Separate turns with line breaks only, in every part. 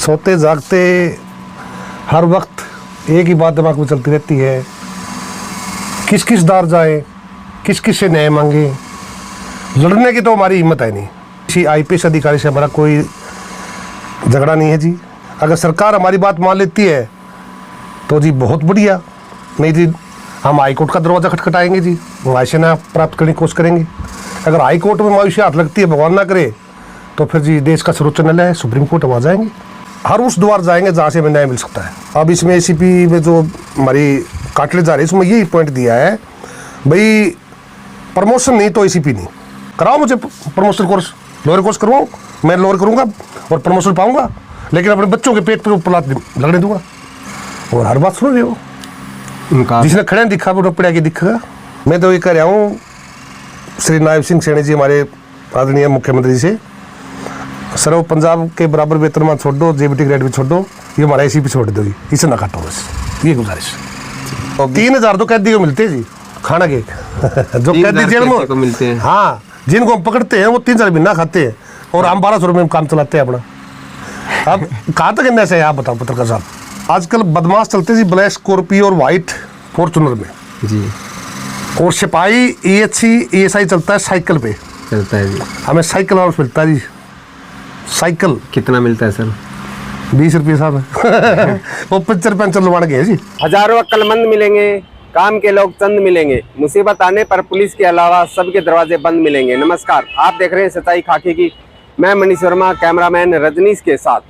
सोते जागते हर वक्त एक ही बात दिमाग में चलती रहती है, किस किस दार जाए, किस किस से न्याय मांगे। लड़ने की तो हमारी हिम्मत है नहीं। किसी आईपीएस अधिकारी से हमारा कोई झगड़ा नहीं है जी। अगर सरकार हमारी बात मान लेती है तो जी बहुत बढ़िया, नहीं जी हम हाई कोर्ट का दरवाज़ा खटखटाएंगे जी, मुआवजा ना प्राप्त करने की कोशिश करेंगे। अगर हाई कोर्ट में मुआवजा हाथ लगती है, भगवान ना करे, तो फिर जी देश का सर्वोच्च न्यायालय है, सुप्रीम कोर्ट, वहाँ जाएंगे। हर उस द्वार जाएंगे जहाँ से हमें न्याय मिल सकता है। अब इसमें एसीपी में जो हमारी काटले जा रही है, इसमें यही पॉइंट दिया है भाई, प्रमोशन नहीं तो एसीपी नहीं। कराओ मुझे प्रमोशन कोर्स, लोअर कोर्स करवाओ, मैं लोअर करूँगा और प्रमोशन पाऊँगा, लेकिन अपने बच्चों के पेट पर ऊपर लात लगने दूंगा। और हर बात सुन रहे हो, जिसने खड़े दिखा वो पड़ा के दिखेगा। मैं तो ये कह रहा हूँ श्री नायब सिंह सैनी जी, हमारे आदरणीय मुख्यमंत्री से, सर वो पंजाब के बराबर वेतनमान छोड़ दो, जेबीटी ग्रेड भी छोड़ दो, ये हमारा एसीपी छोड़ दो जी, इसे ना काटो बस, ये गुजारिश। 3000 तो कैदी को मिलते हैं जी खाना के जो कैदी जेल में मिलते हैं। हाँ, जिनको हम पकड़ते हैं वो 3000 महीना खाते हैं और हम 1200 रुपये में काम चलाते हैं अपना। अब कहाँ तक इन्हें से आप बताओ पत्रकार साहब। आजकल बदमाश चलते जी ब्लैक स्कॉर्पियो और वाइट फॉर्चूनर में जी, और सिपाही ESI चलता है साइकिल पे चलता है जी। हमें साइकिल वाला मिलता है जी। साइकिल कितना मिलता है सर? 20 रुपये साहब वो पंचर लुभान गए जी।
हजारों अक्लमंद मिलेंगे, काम के लोग चंद मिलेंगे, मुसीबत आने पर पुलिस के अलावा सबके दरवाजे बंद मिलेंगे। नमस्कार, आप देख रहे हैं सच्चाई खाकी की, मैं मनीष वर्मा, कैमरामैन रजनीश के साथ।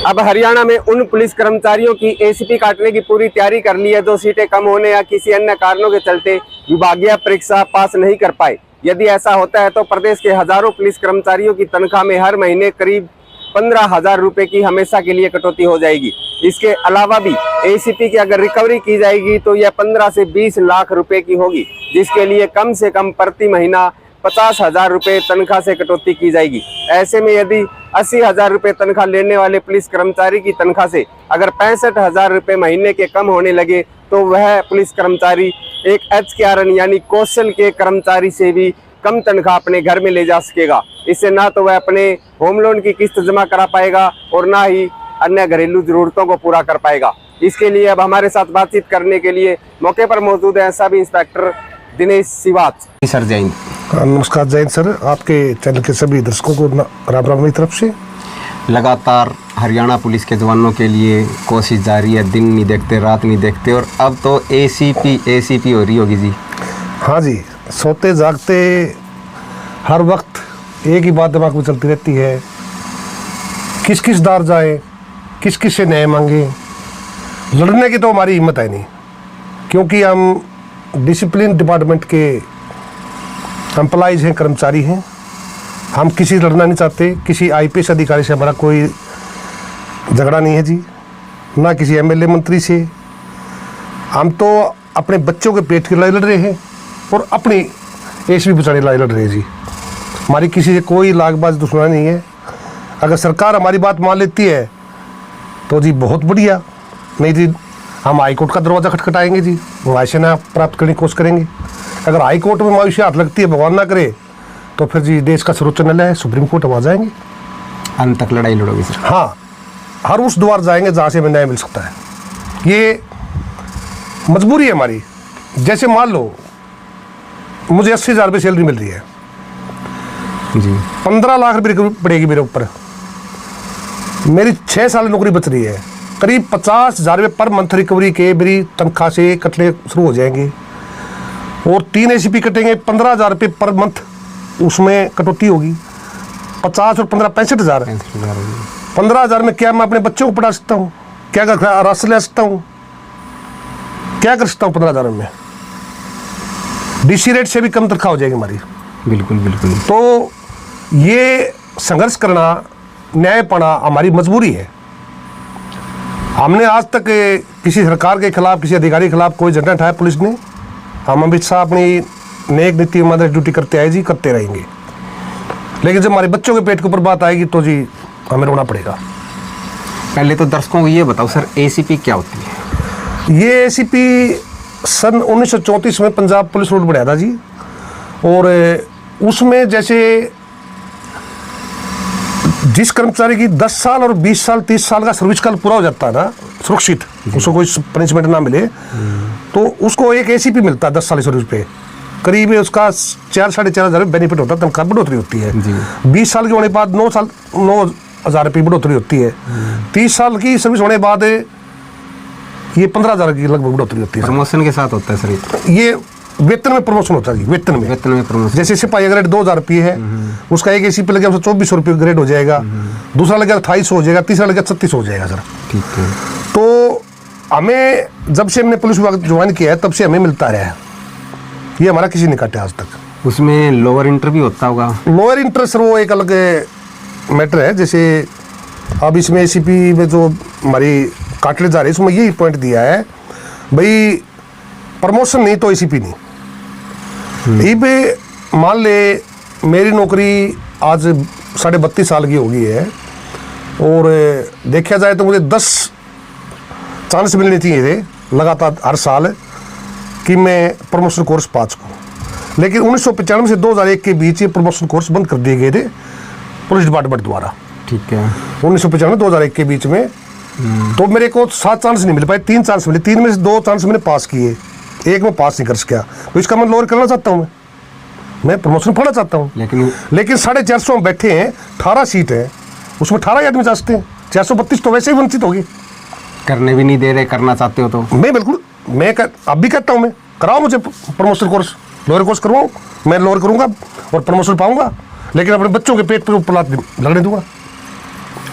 अब हरियाणा में उन पुलिस कर्मचारियों की एसीपी काटने की पूरी तैयारी कर ली है जो सीटें कम होने या किसी अन्य कारणों के चलते विभागीय परीक्षा पास नहीं कर पाए। यदि ऐसा होता है तो प्रदेश के हजारों पुलिस कर्मचारियों की तनख्वाह में हर महीने करीब 15,000 रुपए की हमेशा के लिए कटौती हो जाएगी। इसके अलावा भी एसीपी की अगर रिकवरी की जाएगी तो यह 15 से 20 लाख रुपए की होगी, जिसके लिए कम से कम प्रति महीना 50,000 रुपए तनख्वाह से कटौती की जाएगी। ऐसे में यदि 80,000 रुपए तनख्वाह लेने वाले पुलिस कर्मचारी की तनख्वाह से अगर 65,000 रुपए महीने के कम होने लगे तो वह पुलिस कर्मचारी एक HKRN यानी कौशल के कर्मचारी से भी कम तनख्वाह अपने घर में ले जा सकेगा। इससे ना तो वह अपने होम लोन की किस्त जमा करा पाएगा और ना ही अन्य घरेलू जरूरतों को पूरा कर पाएगा। इसके लिए अब हमारे साथ बातचीत करने के लिए मौके पर मौजूद है sub inspector Dinesh Siwach.
Sir जय हिंद।
नमस्कार, जय हिंद सर। आपके चैनल के सभी दर्शकों को राम राम मेरी तरफ से।
लगातार हरियाणा पुलिस के जवानों के लिए कोशिश जारी है, दिन नहीं देखते रात नहीं देखते, और अब तो एसीपी हो रही होगी जी।
हाँ जी, सोते जागते हर वक्त एक ही बात दिमाग में चलती रहती है, किस किस दार जाए, किस किस से न्याय मांगे। लड़ने की तो हमारी हिम्मत है नहीं, क्योंकि हम डिसिप्लिन डिपार्टमेंट के एम्प्लॉइज हैं, कर्मचारी हैं। हम किसी लड़ना नहीं चाहते। किसी आईपीएस अधिकारी से हमारा कोई झगड़ा नहीं है जी, ना किसी MLA मंत्री से। हम तो अपने बच्चों के पेट की लड़ाई लड़ रहे हैं और अपनी एसीपी बचाने लड़ाई लड़ रहे हैं जी। हमारी किसी से कोई लागबाज दुश्मनी नहीं है। अगर सरकार हमारी बात मान लेती है तो जी बहुत बढ़िया, नहीं जी हम हाई कोर्ट का दरवाज़ा खटखटाएंगे जी, मुआवजा ना प्राप्त करने की कोशिश करेंगे। अगर हाई कोर्ट में मुआवजा हाथ लगती है, भगवान ना करे, तो फिर जी देश का सर्वोच्च न्यायालय है, सुप्रीम कोर्ट, वहाँ जाएंगे।
अंत तक लड़ाई लड़ोगे सर?
हाँ, हर उस द्वार जाएंगे जहाँ से हमें न्याय मिल सकता है। ये मजबूरी है हमारी। जैसे मान लो मुझे 80,000 रुपये सैलरी मिल रही है
जी,
15 लाख रुपये पड़ेगी मेरे ऊपर, मेरी 6 साल नौकरी बच रही है, करीब 50,000 रुपये पर मंथ रिकवरी के मेरी तनख्वाह से कटने शुरू हो जाएंगे, और 3 एसीपी कटेंगे, 15,000 रुपये पर मंथ उसमें कटौती होगी। 50 और 15 65,000। 15,000 में क्या मैं अपने बच्चों को पढ़ा सकता हूँ? क्या राशन ले सकता हूँ? क्या कर सकता हूँ 15,000 में? DC रेट से भी कम तनख्वाह हो जाएगी हमारी।
बिल्कुल बिल्कुल।
तो ये संघर्ष करना, न्याय पाना हमारी मजबूरी है। हमने आज तक किसी सरकार के खिलाफ, किसी अधिकारी के खिलाफ कोई झंडा उठाया पुलिस ने। हम हमेशा अपनी नेक नीति ईमानदारी ड्यूटी करते आए जी, करते रहेंगे। लेकिन जब हमारे बच्चों के पेट के ऊपर बात आएगी तो जी हमें रोना पड़ेगा।
पहले तो दर्शकों को ये बताओ सर, एसीपी क्या होती है?
ये एसीपी सन 1934 में पंजाब पुलिस रूल बनाया था जी, और उसमें जैसे जिस कर्मचारी की 10 साल और 20 साल 30 साल का सर्विस काल पूरा हो जाता है ना, सुरक्षित, उसको कोई पनिशमेंट ना मिले, तो उसको एक एसीपी मिलता है 10 साल सर्विस पे, करीब उसका 4-4.5 बेनिफिट होता है, तनख्वाह बढ़ोतरी होती है। 20 साल के होने के बाद 9,000 रुपये बढ़ोतरी होती है। 30 साल की सर्विस होने के बाद ये 15,000 की लगभग बढ़ोतरी होती है।
प्रमोशन के साथ होता है सर?
ये वेतन में प्रमोशन होता है जी, वेतन में
प्रमोशन।
जैसे सिपाही ग्रेड 2,000 रुपये है, उसका एक एसी पे लगे 2400 रुपये ग्रेड हो जाएगा, दूसरा लगे 2800 हो जाएगा, तीसरा लगे 3600 हो जाएगा सर।
ठीक है।
तो हमें जब से हमने पुलिस विभाग ज्वाइन किया है तब से हमें मिलता रहा है, ये हमारा किसी ने काटा आज तक।
उसमें लोअर इंटर भी होता होगा?
लोअर इंटर सर वो एक अलग मैटर है। जैसे अब इसमें एसीपी में जो हमारी काटले जा रही है उसमें यही पॉइंट दिया है भाई, प्रमोशन नहीं तो एसीपी नहीं। ये पे मान ले मेरी नौकरी आज 32.5 साल की हो गई है, और देखा जाए तो मुझे 10 चांस मिलने चाहिए थे लगातार हर साल कि मैं प्रमोशन कोर्स पा सकूँ, लेकिन 1995 से 2001 के बीच ये प्रमोशन कोर्स बंद कर दिए गए थे पुलिस डिपार्टमेंट द्वारा।
ठीक है।
1995-2001 के बीच में तो मेरे को 7 चांस नहीं मिल पाए, 3 चांस मिले, 3 में से 2 चांस मैंने पास किए, एक में पास नहीं कर सका। तो इसका मैं लोअर करना चाहता हूँ, मैं प्रमोशन पढ़ना चाहता हूँ, लेकिन 450 में बैठे हैं, 18 सीट है, उसमें 18 आदमी जा सकते हैं, 432 तो वैसे ही वंचित होगी।
करने भी नहीं दे रहे, करना चाहते हो तो?
मैं बिल्कुल, मैं अब भी कहता हूँ, मैं कराओ मुझे प्रमोशन कोर्स, लोअर कोर्स करवाओ, मैं लोअर करूँगा और प्रमोशन पाऊँगा, लेकिन अपने बच्चों के पेट पर ऊपर लात लगने दूंगा,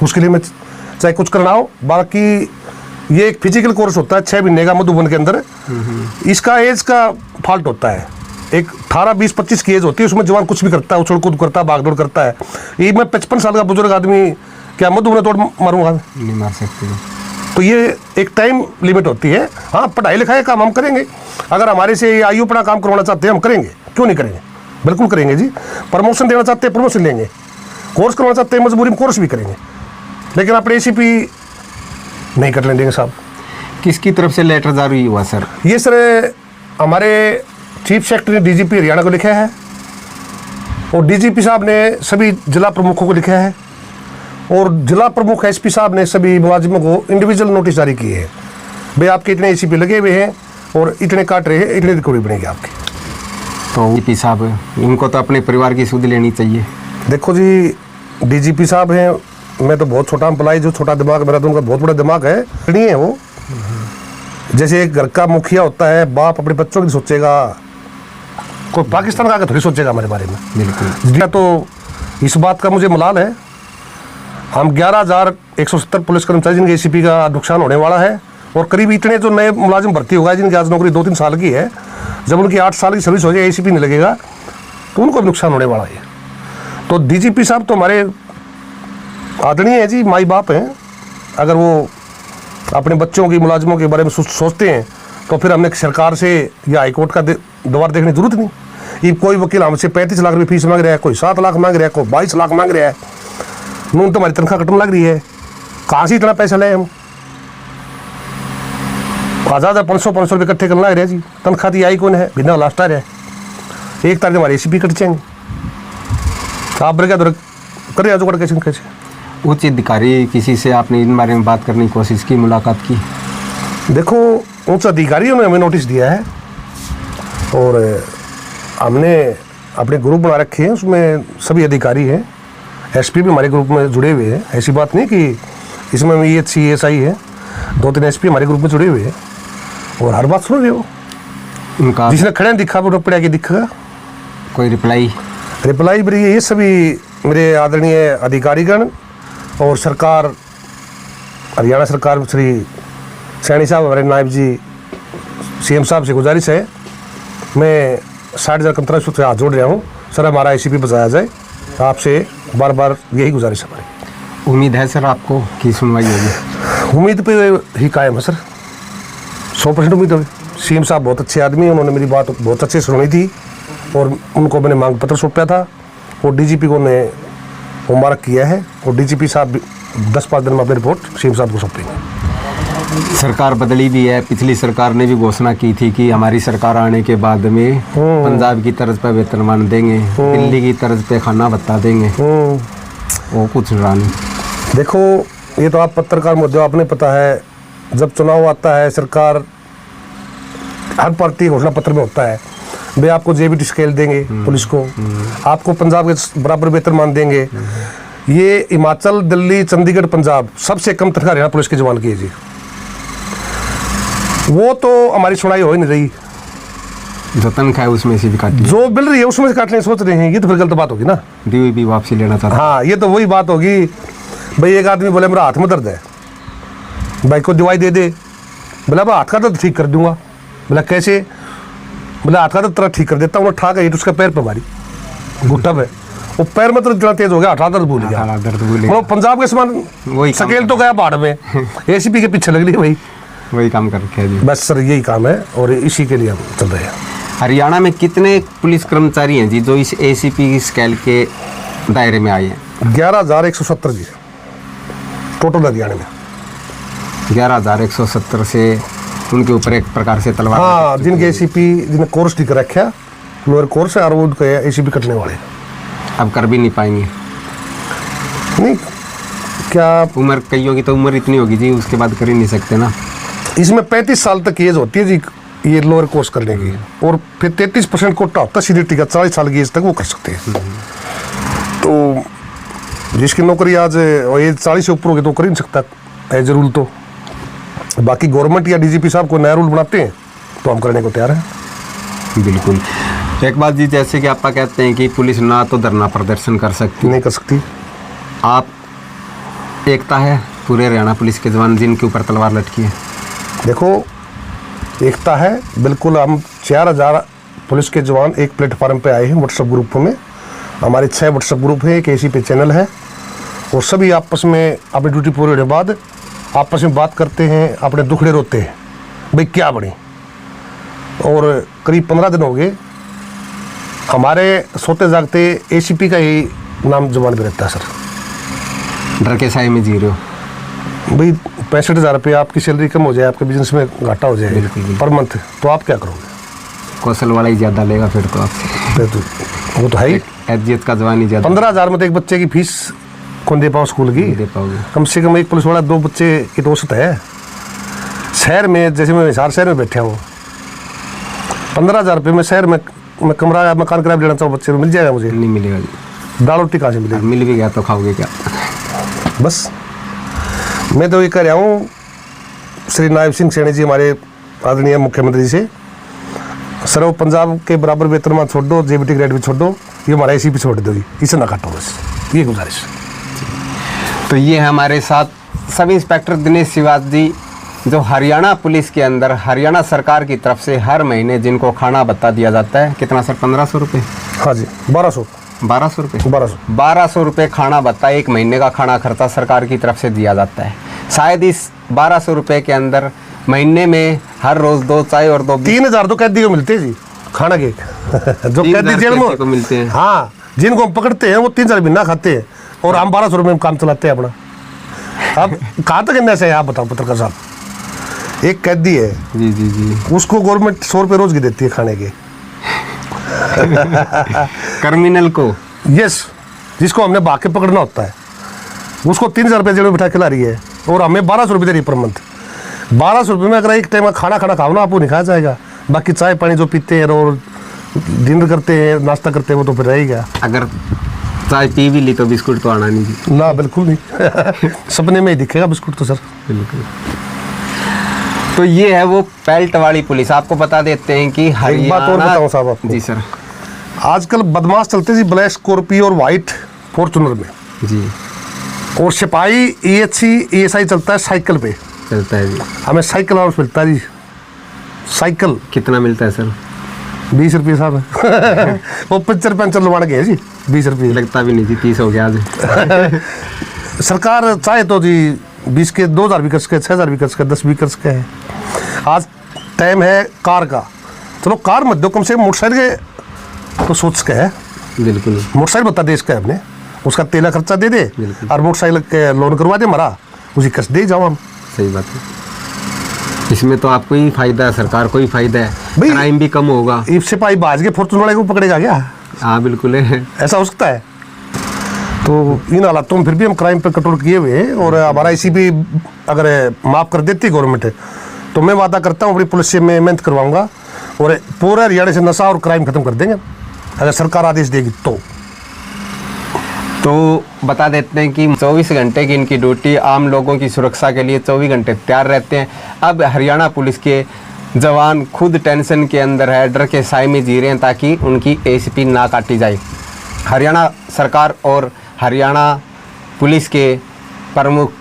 उसके लिए मैं चाहे कुछ करना हो। बाकी ये एक फिजिकल कोर्स होता है 6 महीने का मधुबन के अंदर, इसका एज का फॉल्ट होता है, एक 18, 20, 25 की एज होती है, उसमें जवान कुछ भी करता है, उछल कूद करता है, भाग दौड़ करता है। ये मैं 55 साल का बुजुर्ग आदमी क्या मधुबन तोड़ मारूंगा?
नहीं मार सकते।
तो ये एक टाइम लिमिट होती है। हाँ, पढ़ाई लिखाई काम हम करेंगे, अगर हमारे से आयु पड़ा काम करवाना चाहते हैं हम करेंगे, क्यों नहीं करेंगे, बिल्कुल करेंगे जी। प्रमोशन देना चाहते हैं प्रमोशन लेंगे, कोर्स करवाना चाहते हैं मजबूरी में कोर्स भी करेंगे, लेकिन अपने एसीपी नहीं कर लेंगे साहब।
किसकी तरफ से लेटर जारी हुआ सर?
ये सर हमारे चीफ सेक्रेटरी ने डीजीपी हरियाणा को लिखा है, और डीजीपी साहब ने सभी जिला प्रमुखों को लिखा है, और जिला प्रमुख एसपी साहब ने सभी मुलाजिमों को इंडिविजुअल नोटिस जारी किए हैं, भाई आपके इतने एसीपी लगे हुए हैं और इतने काट रहे हैं, इतने रिकवरी बनेगी आपकी।
तो डीजीपी साहब इनको तो अपने परिवार की सुध लेनी चाहिए।
देखो जी, डीजीपी साहब हैं, मैं तो बहुत छोटा एम्प्लॉय, जो छोटा दिमाग मेरा तो उनका बहुत बड़ा दिमाग है, नहीं है वो। जैसे एक घर का मुखिया होता है, बाप अपने बच्चों की सोचेगा, कोई पाकिस्तान का थोड़ी सोचेगा हमारे बारे में।
बिल्कुल।
तो इस बात का मुझे मलाल है, हम 11,170 पुलिस कर्मचारी जिनके एसीपी का नुकसान होने वाला है, और करीब इतने जो नए मुलाजिम भर्ती होगा जिनकी आज नौकरी 2-3 साल की है, जब उनकी 8 साल की सर्विस हो जाए एसीपी नहीं लगेगा तो उनको भी नुकसान होने वाला है। तो डीजीपी साहब तो हमारे आदरणीय है जी, माई बाप हैं, अगर वो अपने बच्चों की मुलाजिमों के बारे में सोचते हैं तो फिर हमने सरकार से या हाईकोर्ट का द्वार देखने की जरूरत नहीं। ये कोई वकील हमसे 35 लाख रुपये फीस मांग रहा है, कोई 7 लाख मांग रहा है, कोई 22 लाख मांग रहा है, नून तो हमारी तनख्वाह कटने लग रही है, कहाँ से इतना पैसा ले हम? 500 रुपये इकट्ठे करना लग रहा है जी, तनख्वाह दी आई कौन है, बिना लास्टर है, 1 तारीख हमारे एसीपी कट जाएंगे, आप बड़े क्या कर रहे जुगाड़ कैसे कैसे?
उच्च अधिकारी किसी से आपने इन बारे में बात करने की कोशिश की, मुलाकात की?
देखो, उच्च अधिकारियों ने हमें नोटिस दिया है, और हमने अपने ग्रुप बना रखे हैं, उसमें सभी अधिकारी हैं, एसपी भी हमारे ग्रुप में जुड़े हुए हैं। ऐसी बात नहीं कि इसमें EHC SI है, 2-3 एसपी हमारे ग्रुप में जुड़े हुए हैं, और हर बात सुन रहे हो।
उनका
जिसने खड़े दिखा वो पड़ा के दिखेगा,
कोई रिप्लाई
बड़ी ये सभी मेरे आदरणीय अधिकारीगण और सरकार, हरियाणा सरकार, श्री सैनी साहब, हमारे नायब जी CM साहब से गुजारिश है, मैं 60,000 कंत्राट से हाथ जोड़ रहा हूँ, सर हमारा एसीपी बचाया जाए, आपसे बार बार यही गुजारिश है हमारी।
उम्मीद है सर आपको कि सुनवाई होगी?
उम्मीद पे ही कायम है सर, 100% उम्मीद है। CM साहब बहुत अच्छे आदमी हैं, उन्होंने मेरी बात बहुत अच्छे सुनी थी, और उनको मैंने मांग पत्र सौंपा था, और DGP को ने होमवर्क किया है, और DGP साहब 10-5 दिन में अपनी रिपोर्ट CM साहब को सौंपेंगे।
सरकार बदली भी है, पिछली सरकार ने भी घोषणा की थी कि हमारी सरकार आने के बाद में पंजाब की तर्ज पर वेतनमान देंगे, दिल्ली की तर्ज पे खाना भत्ता देंगे, वो कुछ रहा नहीं।
देखो, ये तो आप पत्रकार मुद्दे हो, आपने पता है जब चुनाव आता है सरकार हर पार्टी घोषणा पत्र में होता है वे आपको जेबीटी स्केल देंगे पुलिस को, आपको पंजाब के बराबर वेतनमान देंगे। ये हिमाचल, दिल्ली, चंडीगढ़, पंजाब सबसे कम तनख्वाह हरियाणा पुलिस के जवान की है जी। वो तो हमारी सुनाई हो ही नहीं रही,
जो तनख्वाह है उसमें से भी काटी,
जो मिल रही है उसमें से काटने सोच रहे हैं। ये तो फिर गलत बात होगी ना।
दी भी वापसी लेना चाहता।
हाँ, ये तो वही बात होगी भाई, एक आदमी बोले मेरा हाथ में दर्द है, भाई को दवाई दे दे, बोला मैं हाथ का दर्द ठीक कर दूंगा। बोला कैसे? बोला हाथ का दर्द तरह ठीक कर देता हूँ। ठा गई तो उसका पैर पे मारी, घुट्टा पे, वो पैर में तो इतना तेज हो गया, हठा दर्द भूल गया।
दर्द भूल
मतलब पंजाब के समान
वही
सकेल तो गया बाढ़ में, एसीपी के पीछे लग रही है भाई।
वही काम कर रखे हैं जी।
बस सर यही काम है और इसी के लिए हम चल रहे हैं।
हरियाणा में कितने पुलिस कर्मचारी हैं जी जो इस एसीपी स्केल के दायरे में आए हैं?
11,170 जी टोटल हरियाणा में।
11,170 से उनके ऊपर एक प्रकार से तलवार।
हाँ, जिनके एसीपी जिन्हें कोर्स टिक रखा लोअर कोर्स है और वो उनके एसीपी कटने वाले
अब कर भी नहीं पाएंगे।
नहीं, क्या
उम्र कईयों की तो उम्र इतनी होगी जी, उसके बाद कर ही नहीं सकते ना।
इसमें 35 साल तक एज होती है जी ये लोअर कोर्स करने की, और फिर 33% कोटा होता है सीडीटी का, 40 साल की एज तक वो कर सकते हैं। तो जिसकी नौकरी आज एज 40 से ऊपर होगी तो कर ही नहीं सकता एज रूल। तो बाकी गवर्नमेंट या डीजीपी साहब को नया रूल बनाते हैं तो हम करने को तैयार हैं।
बिल्कुल। एक बात जी, जैसे कि आपका कहते हैं कि पुलिस ना तो धरना प्रदर्शन कर सकती,
नहीं कर सकती।
आप एकता है पूरे हरियाणा पुलिस के जवान जिनके ऊपर तलवार लटकी है?
देखो, एकता है बिल्कुल। हम 4,000 पुलिस के जवान एक प्लेटफार्म पे आए हैं व्हाट्सएप ग्रुप में। हमारे 6 व्हाट्सएप ग्रुप है, एक एसीपी चैनल है, और सभी आपस में अपनी ड्यूटी पूरी होने के बाद आपस में बात करते हैं, अपने दुखड़े रोते हैं भाई क्या बने। और करीब 15 दिन हो गए हमारे सोते जागते एसीपी का ही नाम जुबान पे रहता है सर।
डर के साए में जी रहे हो
भाई 65,000 रुपये आपकी सैलरी कम हो जाए, आपके बिजनेस में घाटा हो जाए
बिल्कुल।
पर मंथ, तो आप क्या करोगे?
कौशल वाला ही ज़्यादा लेगा फिर तो आपसे।
फिर तो वो तो है ही।
एजियत का जवान ही ज़्यादा
15,000 में तो एक बच्चे की फीस कौन दे पाओ स्कूल की?
दे पाओगे।
कम से कम एक पुलिस वाला 2 बच्चे की तो औसत है। शहर में जैसे मैं हिसार शहर में बैठा हूँ, 15,000 रुपये में शहर में मैं कमरा या मकान किराया लेना चाहूँ बच्चे को, मिल जाएगा मुझे?
नहीं मिलेगा जी।
दाल रोटी कहाँ से मिलेगी?
मिल भी गया तो खाओगे क्या?
बस मैं तो ये कह रहा हूँ श्री नायब सिंह सैनी जी हमारे आदरणीय मुख्यमंत्री से, सर वो पंजाब के बराबर वेतनमान छोड़ दो, जेबीटी ग्रेड भी छोड़ दो, ये हमारा एसीपी छोड़ दो जी, इसे ना काटो, बस ये गुजारिश।
तो ये है हमारे साथ सब इंस्पेक्टर दिनेश श्रीवास्तव जी, जो हरियाणा पुलिस के अंदर हरियाणा सरकार की तरफ से हर महीने जिनको खाना भत्ता दिया जाता है। कितना सर? 1,500 रुपये?
हाँ जी, 1200
रुपये।
1200
रुपये खाना भत्ता, एक महीने का खाना खर्चा सरकार की तरफ से दिया जाता है। शायद इस 1200 रुपये के अंदर महीने में हर रोज 2 चाय और 2
3,000 तो कैदी को मिलते हैं जी खाना के जो कैदी जेल में
को मिलते हैं।
हाँ, जिनको हम पकड़ते हैं वो 3,000 महीना खाते हैं और हम 1200 रुपये में काम चलाते हैं अपना। अब कहाँ तक इन्हें से आप बताओ पत्रकार साहब, एक कैदी है
जी जी जी,
उसको गवर्नमेंट 100 रुपये रोज की देती है खाने के।
क्रिमिनल को,
यस, जिसको हमने भाग के पकड़ना होता है उसको 3,000 रुपये जेल में बिठा के ला रही है और हमें 1200 रुपये दे रही है पर मंथ। 1200 रुपये में अगर एक टाइम का खाना खाओ ना, आपको नहीं खाया जाएगा। बाकी चाय पानी जो पीते हैं और डिनर करते हैं, नाश्ता करते हैं, वो तो फिर रहेगा।
अगर चाय पी भी ली तो बिस्कुट तो आना नहीं जी।
ना, बिल्कुल नहीं। सपने में ही दिखेगा बिस्कुट तो सर।
बिल्कुल। तो ये है वो बेल्ट वाली पुलिस। आपको बता देते हैं कि
एक बात और बताऊं साहब आपको।
जी सर।
आजकल बदमाश चलते जी ब्लैक स्कॉर्पियो और वाइट फॉर्चूनर में
जी,
और सिपाही EHC ESI चलता है साइकिल पे।
चलता है जी।
हमें साइकिल अलाउंस मिलता है जी। साइकिल
कितना मिलता है सर?
20 रुपये साहब। वो पंचर लुवाड़ गए जी, 20 रुपये।
लगता भी नहीं जी, 30 हो गया आज।
सरकार चाहे तो जी 20 के 2,000 भी कर सके, 6,000 भी कर सके, 10 भी कर सके है। आज टाइम है कार का, चलो कार मत दो, कम से कम मोटरसाइकिल के तो सोच के है।
बिल्कुल।
मोटरसाइकिल बता देश का है, अपने उसका तेला खर्चा दे दे और मोटरसाइकिल के लोन करवा दे हमारा, उसी कष्ट दे जाओ हम।
सही बात है। इसमें तो आपको ही फायदा है, सरकार को ही फायदा है,
भाई
क्राइम भी कम होगा।
सिपाही बाज के फॉर्चून वाले को पकड़ेगा क्या?
हाँ बिल्कुल है,
ऐसा हो सकता है। तो इन हालातों में फिर भी हम क्राइम पर कंट्रोल किए हुए हैं, और हमारा ACP अगर माफ़ कर देती है गवर्नमेंट, तो मैं वादा करता हूँ अपनी पुलिस से मैं मेहनत करवाऊंगा और पूरे हरियाणा से नशा और क्राइम खत्म कर देंगे अगर सरकार आदेश देगी
तो बता देते हैं कि 24 घंटे की इनकी ड्यूटी, आम लोगों की सुरक्षा के लिए 24 घंटे तैयार रहते हैं। अब हरियाणा पुलिस के जवान खुद टेंशन के अंदर है, डर के साए में जी रहे हैं ताकि उनकी ACP ना काटी जाए। हरियाणा सरकार और हरियाणा पुलिस के प्रमुख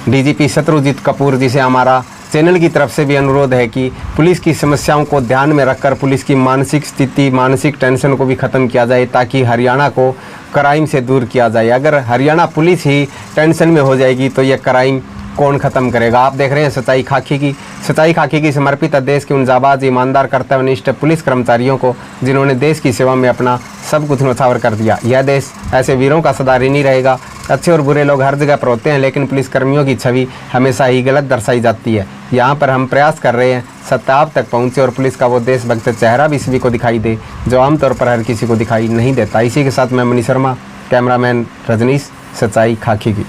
DGP शत्रुजीत कपूर जी से हमारा चैनल की तरफ से भी अनुरोध है कि पुलिस की समस्याओं को ध्यान में रखकर पुलिस की मानसिक स्थिति, मानसिक टेंशन को भी ख़त्म किया जाए ताकि हरियाणा को क्राइम से दूर किया जाए। अगर हरियाणा पुलिस ही टेंशन में हो जाएगी तो यह क्राइम कौन ख़त्म करेगा। आप देख रहे हैं सच्चाई खाकी की। सच्चाई खाकी की समर्पित देश के उन जाबाज, ईमानदार, कर्तव्यनिष्ठ पुलिस कर्मचारियों को जिन्होंने देश की सेवा में अपना सब कुछ न्यौछावर कर दिया। यह देश ऐसे वीरों का सदा ऋणी रहेगा। अच्छे और बुरे लोग हर जगह पर होते हैं, लेकिन पुलिसकर्मियों की छवि हमेशा ही गलत दर्शाई जाती है। यहाँ पर हम प्रयास कर रहे हैं सत्य आप तक पहुँचे और पुलिस का वो देशभक्त चेहरा भी सभी को दिखाई दे जो आमतौर पर हर किसी को दिखाई नहीं देता। इसी के साथ मैं मनीष शर्मा, कैमरामैन रजनीश, सच्चाई खाकी की।